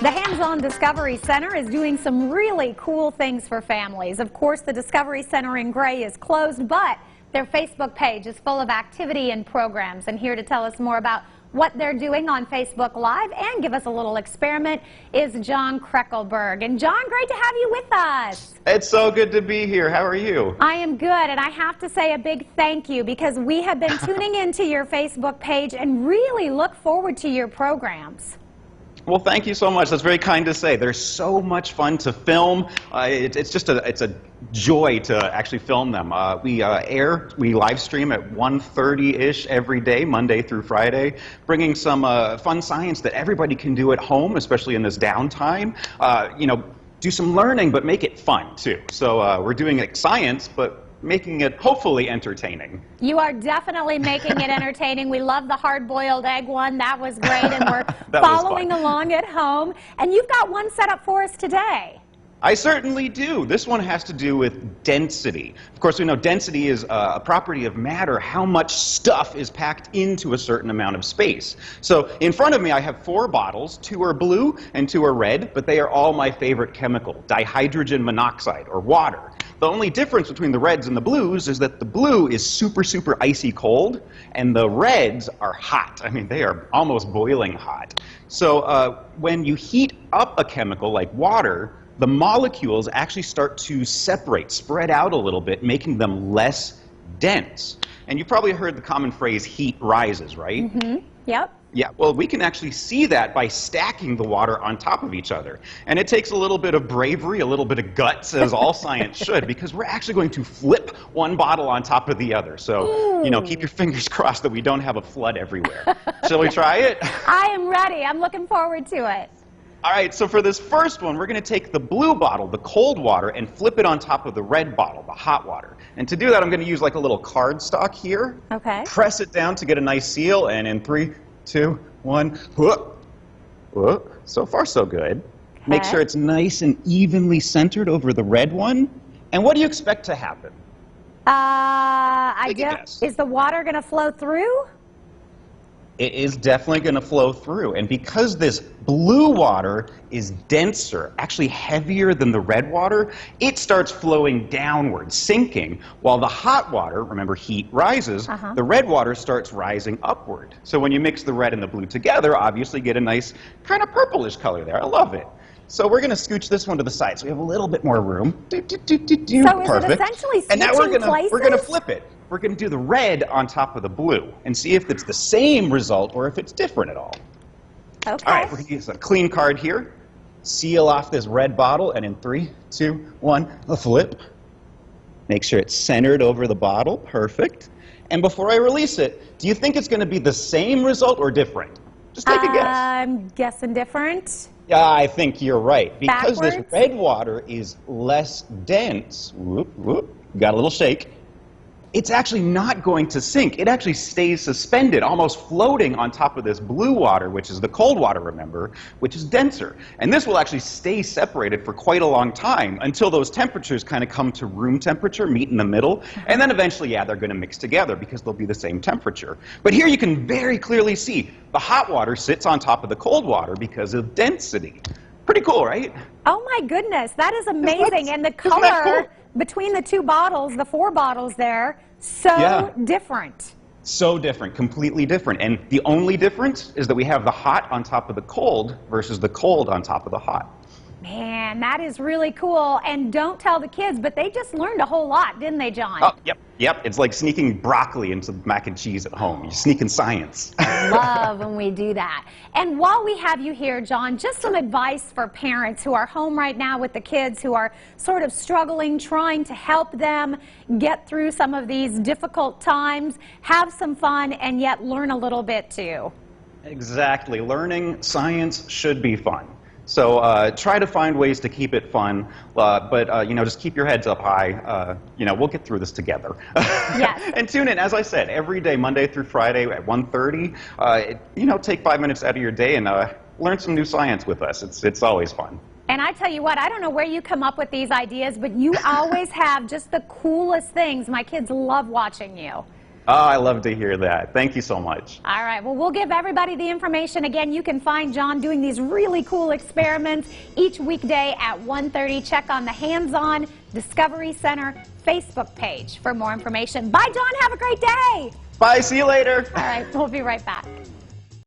The Hands-On Discovery Center is doing some really cool things for families. Of course, the Discovery Center in Gray is closed, but their Facebook page is full of activity and programs. And here to tell us more about what they're doing on Facebook Live and give us a little experiment is John Kreckelberg. And John, great to have you with us. It's so good to be here. How are you? I am good, and I have to say a big thank you because we have been tuning into your Facebook page and really look forward to your programs. Well, thank you so much. That's very kind to say. There's so much fun to film. It's a joy to actually film them. We live stream at 1:30-ish every day, Monday through Friday, bringing some fun science that everybody can do at home, especially in this downtime. Do some learning, but make it fun too. So we're doing science, but making it hopefully entertaining. You are definitely making it entertaining. We love the hard-boiled egg one. That was great, and we're following along at home. And you've got one set up for us today. I certainly do. This one has to do with density. Of course, we know density is a property of matter, how much stuff is packed into a certain amount of space. So in front of me, I have 4 bottles. 2 are blue and 2 are red, but they are all my favorite chemical, dihydrogen monoxide, or water. The only difference between the reds and the blues is that the blue is super, super icy cold, and the reds are hot. I mean, they are almost boiling hot. So when you heat up a chemical like water, the molecules actually start to separate, spread out a little bit, making them less dense. And you've probably heard the common phrase, heat rises, right? Mm-hmm. Yep. Yeah, well, we can actually see that by stacking the water on top of each other. And it takes a little bit of bravery, a little bit of guts, as all science should, because we're actually going to flip one bottle on top of the other. So, keep your fingers crossed that we don't have a flood everywhere. Shall we try it? I am ready. I'm looking forward to it. All right, so for this first one, we're going to take the blue bottle, the cold water, and flip it on top of the red bottle, the hot water. And to do that, I'm going to use like a little cardstock here. Okay. Press it down to get a nice seal, and in 3, 2, 1, whoop. Whoop. So far, so good. Okay. Make sure it's nice and evenly centered over the red one. And what do you expect to happen? I guess. Is the water going to flow through? It is definitely going to flow through. And because this blue water is denser, actually heavier than the red water, it starts flowing downward, sinking, while the hot water, remember heat rises, the red water starts rising upward. So when you mix the red and the blue together, obviously you get a nice kind of purplish color there. I love it. So we're going to scooch this one to the side so we have a little bit more room. So is it essentially and now we're going to flip it. We're going to do the red on top of the blue and see if it's the same result or if it's different at all. Okay. All right, we're going to use a clean card here. Seal off this red bottle, and in 3, 2, 1, a flip. Make sure it's centered over the bottle. Perfect. And before I release it, do you think it's going to be the same result or different? Just take a guess. I'm guessing different. Yeah, I think you're right. Because Backwards? This red water is less dense, got a little shake, it's actually not going to sink. It actually stays suspended, almost floating on top of this blue water, which is the cold water, remember, which is denser. And this will actually stay separated for quite a long time until those temperatures kind of come to room temperature, meet in the middle, and then eventually, yeah, they're going to mix together because they'll be the same temperature. But here you can very clearly see the hot water sits on top of the cold water because of density. Pretty cool, right? Oh my goodness, that is amazing. And the color between the 2 bottles, the 4 bottles there, so different. So different, completely different. And the only difference is that we have the hot on top of the cold versus the cold on top of the hot. Man, that is really cool. And don't tell the kids, but they just learned a whole lot, didn't they, John? Oh, yep. It's like sneaking broccoli into mac and cheese at home. You're sneaking science. Love when we do that. And while we have you here, John, just some advice for parents who are home right now with the kids who are sort of struggling, trying to help them get through some of these difficult times, have some fun, and yet learn a little bit too. Exactly. Learning science should be fun. So try to find ways to keep it fun, but just keep your heads up high. We'll get through this together. Yes. And tune in, as I said, every day, Monday through Friday at 1:30. Take 5 minutes out of your day and learn some new science with us. It's always fun. And I tell you what, I don't know where you come up with these ideas, but you always have just the coolest things. My kids love watching you. Oh, I love to hear that. Thank you so much. All right, well, we'll give everybody the information. Again, you can find John doing these really cool experiments each weekday at 1:30. Check on the Hands-On Discovery Center Facebook page for more information. Bye, John. Have a great day. Bye. See you later. All right, we'll be right back.